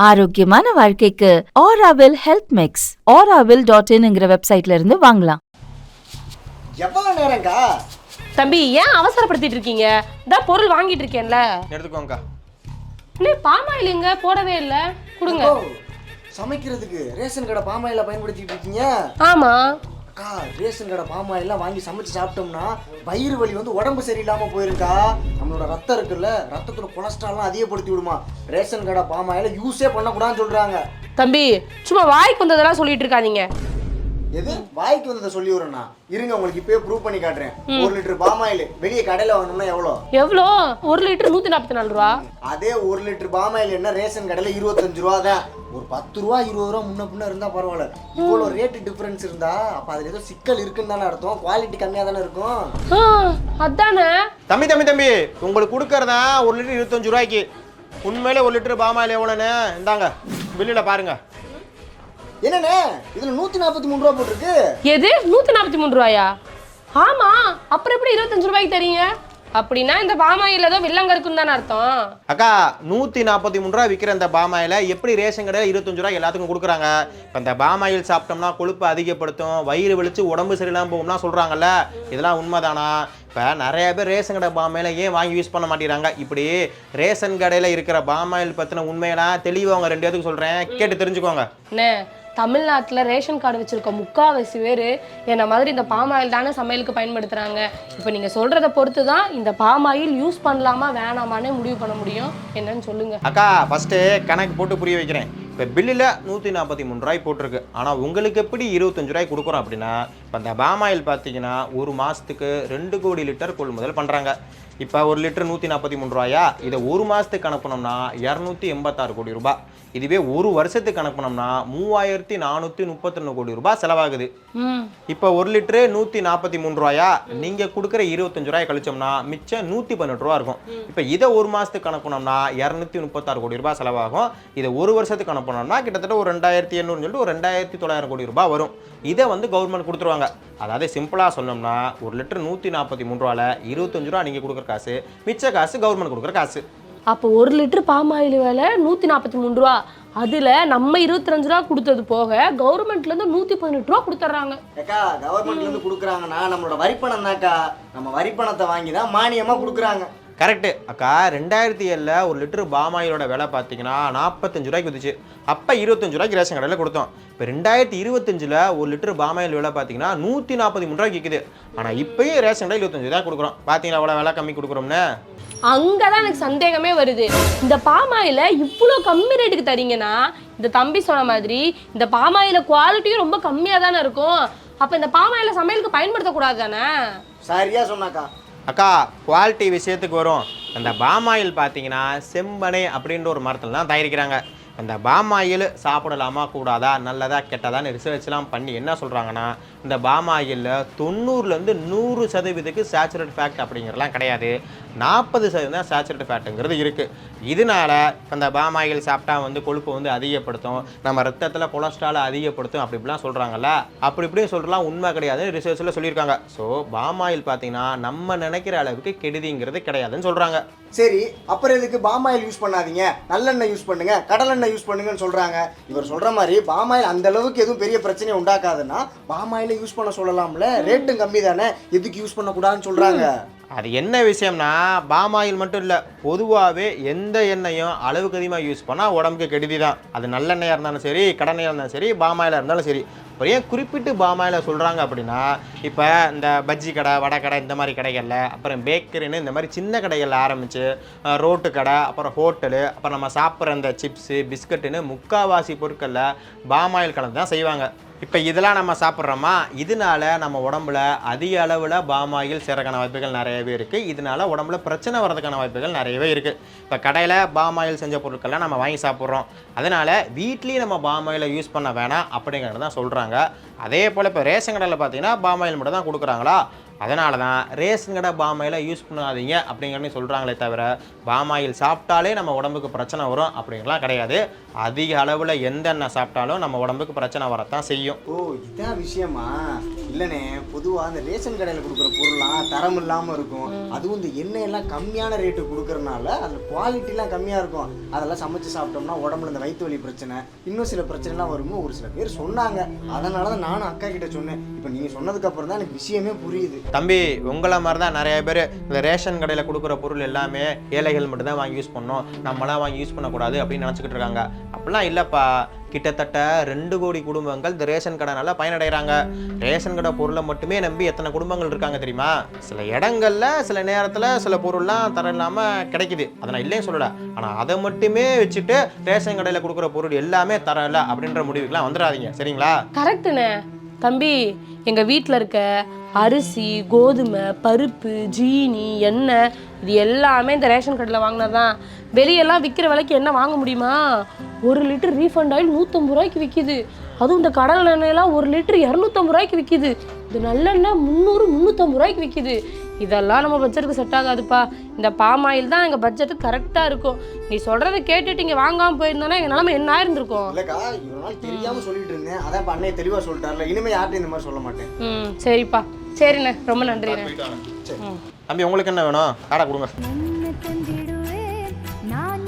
ஆரோக்கியமான வாழ்க்கைக்கு Aaravil health mix auravil.in வெப்சைட்ல இருந்து வாங்கலாம். எவ்வளவு நேரங்கா தம்பி ஏன் அவசரப்படுத்திட்டு இருக்கீங்க? தான் பொருள் வாங்கிட்டு இருக்கேன்ல, எடுத்துக்கோங்கக்கா. இன்னும் பாமாயில் எங்க போடவே இல்ல, கொடுங்க. சமைக்கிறதுக்கு ரேஷன் கடை பாமாயில பயன்படுத்திட்டு இருக்கீங்க? ஆமா அக்கா, ரேஷன் கடை பாமாயிலாம் வாங்கி சமைச்சு சாப்பிட்டோம்னா வயிறு வலி வந்து உடம்பு சரியில்லாம போயிருக்கா. நம்மளோட ரத்தம் இருக்குல்ல, ரத்தத்தோட கொலஸ்ட்ரால்லாம் அதிகப்படுத்தி விடுமா. ரேஷன் கடை பாமாயில யூஸே பண்ணக்கூடாதுன்னு சொல்றாங்க. தம்பி சும்மா வாய்க்கு வந்ததெல்லாம் சொல்லிட்டு இருக்காதீங்க. எது வாய்க்கு வந்ததை சொல்லி விடுறேன்னா இருங்க, உங்களுக்கு இப்பயே ப்ரூவ் பண்ணி காட்டுறேன். 1 லிட்டர் பாமாயில் வெளியே கடையில வாங்கணும்னா எவ்வளோ? 1 லிட்டர் 144 ரூபா. அதே 1 லிட்டர் பாமாயில் என்ன ரேஷன் கடையில 25 ரூபா தான். ஒரு 10 ரூபா 20 ரூபா முன்ன பின்ன இருந்தா பரவாயில்ல. இவ்வளோ ரேட்டு டிஃபரன்ஸ் இருந்தா அப்ப அதுல ஏதோ சிக்கல் இருக்குன்னு தானே அர்த்தம். குவாலிட்டி கம்மியா தானே இருக்கும். அதானே தம்பி தம்பி தம்பி உங்களுக்கு கொடுக்கறதா 1 லிட்டர் 25 ரூபாய்க்கு. உண்மையிலே 1 லிட்டர் பாமாயில் எவ்வளோன்னு இந்தாங்க பில்லில் பாருங்க. என்னண்ணே இதுல 143 ரூபா போட்டிருக்கு. எது 143 ரூபாயா? ஆமா, அப்புறம் எப்படி 25 ரூபாய்க்கு தரீங்க? அப்படின்னா இந்த பாமாயில் ஏதோ வில்லங்க இருக்குன்னு தானே அர்த்தம். அக்கா, 143 ரூபா விற்கிற இந்த பாமாயில் எப்படி ரேஷன் கடையில் 25 ரூபாய் எல்லாத்துக்கும் கொடுக்குறாங்க? இப்போ இந்த பாமாயில் சாப்பிட்டோம்னா கொழுப்பு அதிகப்படுத்தும், வயிறு வலிச்சு உடம்பு சரியில்லாமல் போகும்னா சொல்கிறாங்கல்ல, இதெல்லாம் உண்மைதானா? இப்போ நிறைய பேர் ரேஷன் கடை பாமாயில் ஏன் வாங்கி யூஸ் பண்ண மாட்டேங்கிறாங்க? இப்படி ரேஷன் கடையில் இருக்கிற பாமாயில் பற்றின உண்மையெல்லாம் தெளிவாக அவங்க 2 பேத்துக்கு சொல்கிறேன், கேட்டு தெரிஞ்சுக்கோங்க. என்ன தமிழ்நாட்டில் ரேஷன் கார்டு வச்சுருக்க 3/4 பேர் என்ன மாதிரி இந்த பாமாயில் தானே சமையலுக்கு பயன்படுத்துகிறாங்க. இப்போ நீங்கள் சொல்கிறத பொறுத்து தான் இந்த பாமாயில் யூஸ் பண்ணலாமா வேணாமான்னு முடிவு பண்ண முடியும். என்னன்னு சொல்லுங்கள் அக்கா. ஃபஸ்ட்டு கணக்கு போட்டு புரிய வைக்கிறேன். இப்போ பில்லில் 143 ரூபாய் போட்டிருக்கு. ஆனால் உங்களுக்கு எப்படி 25 ரூபாய் கொடுக்குறோம் அப்படின்னா, இப்போ இந்த பாமாயில் பார்த்தீங்கன்னா 1 மாதத்துக்கு 2 கோடி லிட்டர் கொள்முதல் பண்ணுறாங்க. இப்போ 1 லிட்டர் 143 ரூபாயா? இதை 1 மாதத்துக்கு கணக்குனோம்னா 286 கோடி ரூபாய். இதுவே 1 வருஷத்துக்கு கணக்குனோம்னா 3432 கோடி ரூபாய் செலவாகுது. இப்போ 1 லிட்டரு 143 ரூபாயா? நீங்கள் கொடுக்குற 25 ரூபாய் கழிச்சோம்னா மிச்சம் 118 ரூபா இருக்கும். இப்போ இதை 1 மாதத்துக்கு கணக்குனோம்னா 236 கோடி ரூபாய் செலவாகும். இதை 1 வருஷத்துக்கு அனுப்பணும்னா கிட்டத்தட்ட ஒரு 2800 சொல்லிட்டு ஒரு 2900 கோடி ரூபாய் வரும். இதை வந்து கவர்மெண்ட் கொடுத்துருவாங்க. அதாவது சிம்பிளாக சொன்னோம்னா 1 லிட்டர் 143 ரூபாயில் 25 ரூபா நீங்கள் கொடுக்குற காசு, மிச்ச காசு கவர்மெண்ட் கொடுக்குற காசு. அப்போ 1 லிட்டர் பாமாயில் விலை 143 ரூபா. அதில் நம்ம 25 ரூபா கொடுத்தது போக கவர்மெண்ட்லேருந்து 118 ரூபா கொடுத்துட்றாங்க. ஏக்கா, கவர்மெண்ட்லேருந்து கொடுக்குறாங்கன்னா நம்மளோட வரிப்பணம் தான்க்கா. நம்ம வரிப்பணத்தை வாங்கி தான் மானியமாக கொடுக்குறாங்க. கரெக்டு அக்கா. 2007 1 லிட்டர் பாமாயிலோட விலை பார்த்தீங்கன்னா 45 ரூபாய்க்கு வந்துச்சு. அப்போ 25 ரூபாய்க்கு ரேஷன் கடையில் கொடுத்தோம். இப்போ 2025 1 லிட்டர் பாமாயில் விலை பார்த்தீங்கன்னா 143 ரூபாய்க்கு விற்குது. ஆனால் இப்போயும் ரேஷன் கடையில் 25 ரூபாய் கொடுக்குறோம். பார்த்தீங்களா அவ்வளோ விலை கம்மி கொடுக்குறோம்னு? அங்கே தான் எனக்கு சந்தேகமே வருது. இந்த பாமாயில் இவ்வளோ கம்மி ரேட்டுக்கு தரீங்கன்னா, இந்த தம்பி சொன்ன மாதிரி இந்த பாமாயில் குவாலிட்டியும் ரொம்ப கம்மியாக தானே இருக்கும். அப்போ இந்த பாமாயில் சமையலுக்கு பயன்படுத்தக்கூடாது தானே? சரியா சொன்னாக்கா. அக்கா, குவாலிட்டி விஷயத்துக்கு வரும். அந்த பாமாயில் பார்த்தீங்கன்னா செம்பனை அப்படின்ற ஒரு மரத்தில் தான் தயாரிக்கிறாங்க. அந்த பாமாயில் சாப்பிடலாமா கூடாதா, நல்லதா கெட்டதான்னு ரிசர்ச்லாம் பண்ணி என்ன சொல்கிறாங்கன்னா, இந்த பாமாயிலில் 90லேருந்து 100% சேச்சுரேட் ஃபேக்ட் அப்படிங்கிறலாம் கிடையாது. 40% தான் சேச்சுரேட் ஃபேட்டுங்கிறது இருக்குது. இதனால அந்த பாமாயில் சாப்பிட்டா வந்து கொழுப்பு வந்து அதிகப்படுத்தும், நம்ம ரத்தத்தில் கொலஸ்ட்ராலை அதிகப்படுத்தும் அப்படி இப்படிலாம் சொல்கிறாங்கல்ல, அப்படி இப்படின்னு சொல்கிறலாம் உண்மை கிடையாதுன்னு ரிசர்ச்சில் சொல்லியிருக்காங்க. ஸோ பாமாயில் பார்த்தீங்கன்னா நம்ம நினைக்கிற அளவுக்கு கெடுதிங்கிறது கிடையாதுன்னு சொல்கிறாங்க. சரி, அப்புறம் எதுக்கு பாமாயில் யூஸ் பண்ணாதீங்க, நல்லெண்ணெய் யூஸ் பண்ணுங்க, கடலெண்ணெய் யூஸ் பண்ணுங்கன்னு சொல்றாங்க. இவர் சொல்ற மாதிரி பாமாயில் அந்த அளவுக்கு எதுவும் பெரிய பிரச்சனையை உண்டாக்காதுன்னா பாமாயில யூஸ் பண்ண சொல்லலாம்ல. ரேட்டும் கம்மி தானே, எதுக்கு யூஸ் பண்ணக்கூடாதுன்னு சொல்றாங்க. அது என்ன விஷயம்னா, பாமாயில் மட்டும் இல்லை, பொதுவாகவே எந்த எண்ணெயும் அளவுக்கு அதிகமாக யூஸ் பண்ணால் உடம்புக்கு கெடுதி தான். அது நல்லெண்ணெயாக இருந்தாலும் சரி, கடெண்ணெயாக இருந்தாலும் சரி, பாமாயிலாக இருந்தாலும் சரி. இப்போ ஏன் குறிப்பிட்டு பாமாயில சொல்கிறாங்க அப்படின்னா, இப்போ இந்த பஜ்ஜி கடை, வடை கடை, இந்த மாதிரி கடைகளில், அப்புறம் பேக்கரின்னு இந்த மாதிரி சின்ன கடைகளில் ஆரம்பித்து ரோட்டு கடை, அப்புறம் ஹோட்டலு, அப்புறம் நம்ம சாப்பிட்ற இந்த சிப்ஸு பிஸ்கட்டுன்னு 3/4 பொருட்களில் பாமாயில் கலந்து தான் செய்வாங்க. இப்போ இதெல்லாம் நம்ம சாப்பிட்றோமா, இதனால நம்ம உடம்புல அதிக அளவில் பாமாயில் சேரக்கான வாய்ப்புகள் நிறையவே இருக்குது. இதனால உடம்புல பிரச்சனை வர்றதுக்கான வாய்ப்புகள் நிறையவே இருக்குது. இப்போ கடையில் பாமாயில் செஞ்ச பொருட்கள்லாம் நம்ம வாங்கி சாப்பிட்றோம். அதனால் வீட்லேயும் நம்ம பாமாயிலை யூஸ் பண்ண வேணாம் அப்படிங்கிறது தான் சொல்கிறாங்க. அதே போல் இப்போ ரேஷன் கடையில் பார்த்தீங்கன்னா பாமாயில் மட்டும் தான் கொடுக்குறாங்களா, அதனால தான் ரேஷன் கடை பாமாயிலை யூஸ் பண்ணாதீங்க அப்படிங்கிறனே சொல்கிறாங்களே தவிர, பாமாயில் சாப்பிட்டாலே நம்ம உடம்புக்கு பிரச்சனை வரும் அப்படிங்கலாம் கிடையாது. அதிக அளவில் எந்த எண்ணெய் சாப்பிட்டாலும் நம்ம உடம்புக்கு பிரச்சனை வரத்தான் செய்யும். ஓ, இதான் விஷயமா? இல்லைண்ணே, பொதுவாக அந்த ரேஷன் கடையில் கொடுக்குற பொருள்லாம் தரம் இல்லாமல் இருக்கும். அதுவும் இந்த எண்ணெய் எல்லாம் கம்மியான ரேட்டு கொடுக்கறனால அதில் குவாலிட்டிலாம் கம்மியாக இருக்கும். அதெல்லாம் சமைச்சு சாப்பிட்டோம்னா உடம்புல இந்த வயிற்று வலி பிரச்சனை, இன்னும் சில பிரச்சனைலாம் வருமோ ஒரு சில பேர் சொன்னாங்க. அதனால தான் நானும் அக்கா கிட்ட சொன்னேன். இப்போ நீங்கள் சொன்னதுக்கப்புறம் தான் எனக்கு விஷயமே புரியுது. தம்பி, உங்களை மாதிரி தான் நிறைய பேர் இந்த ரேஷன் கடையில் கொடுக்குற பொருள் எல்லாமே ஏழைகள் மட்டும்தான் வாங்கி யூஸ் பண்ணணும், நம்மளாம் வாங்கி யூஸ் பண்ணக்கூடாது அப்படின்னு நினச்சிக்கிட்டு இருக்காங்க. அப்படிலாம் இல்லைப்பா. கிட்டத்தட்ட 2 கோடி குடும்பங்கள் இந்த ரேஷன் கடைனால பயனடைகிறாங்க. ரேஷன் கடை பொருளை மட்டுமே நம்பி எத்தனை குடும்பங்கள் இருக்காங்க தெரியுமா? சில இடங்கள்ல சில நேரத்தில் சில பொருள்லாம் தரம் இல்லாமல் கிடைக்குது, அதை நான் இல்லைன்னு சொல்லலை. ஆனால் அதை மட்டுமே வச்சுட்டு ரேஷன் கடையில் கொடுக்குற பொருள் எல்லாமே தரம் இல்லை அப்படின்ற முடிவுக்கெலாம் வந்துடாதீங்க, சரிங்களா? கரெக்டுண்ணே. தம்பி, எங்கள் வீட்டில் இருக்க அரிசி, கோதுமை, பருப்பு, ஜீனி, எண்ணெய் இது எல்லாமே இந்த ரேஷன் கடையில் வாங்கினது தான். வெளியெல்லாம் விற்கிற விலைக்கு எண்ணெய் வாங்க முடியுமா? 1 லிட்டர் ரீஃபண்ட் ஆயில் 150 ரூபாய்க்கு விற்கிது. அதுவும் இந்த கடல் எண்ணெயெல்லாம் 1 லிட்டர் 250 ரூபாய்க்கு விற்கிது. இது நல்லெண்ணெய் 300-350 ரூபாய்க்கு விற்கிது. இதெல்லாம் நம்ம பட்ஜெட்டுக்கு செட் ஆகாதுப்பா. இந்த பாம் ஆயில் தான் எங்கள் பட்ஜெட்டுக்கு கரெக்டாக இருக்கும். நீ சொல்கிறத கேட்டுட்டு இங்கே வாங்காமல் போயிருந்தோன்னா எங்கள் நிலமை என்ன ஆயிருந்திருக்கும்? இல்லைக்கா, இவ்வளோ நாள் தெரியாமல் சொல்லிட்டு இருந்தேன். அதான் இப்போ அண்ணே தெளிவாக சொல்லிட்டார்ல, இனிமேல் யார்ட்டும் இந்த மாதிரி சொல்ல மாட்டேன். சரிப்பா, சரிண்ணே, ரொம்ப நன்றிண்ணே. சரி தம்பி, உங்களுக்கு என்ன வேணும்? காடை கொடுங்க. என்ன தந்திடுவேன் நான்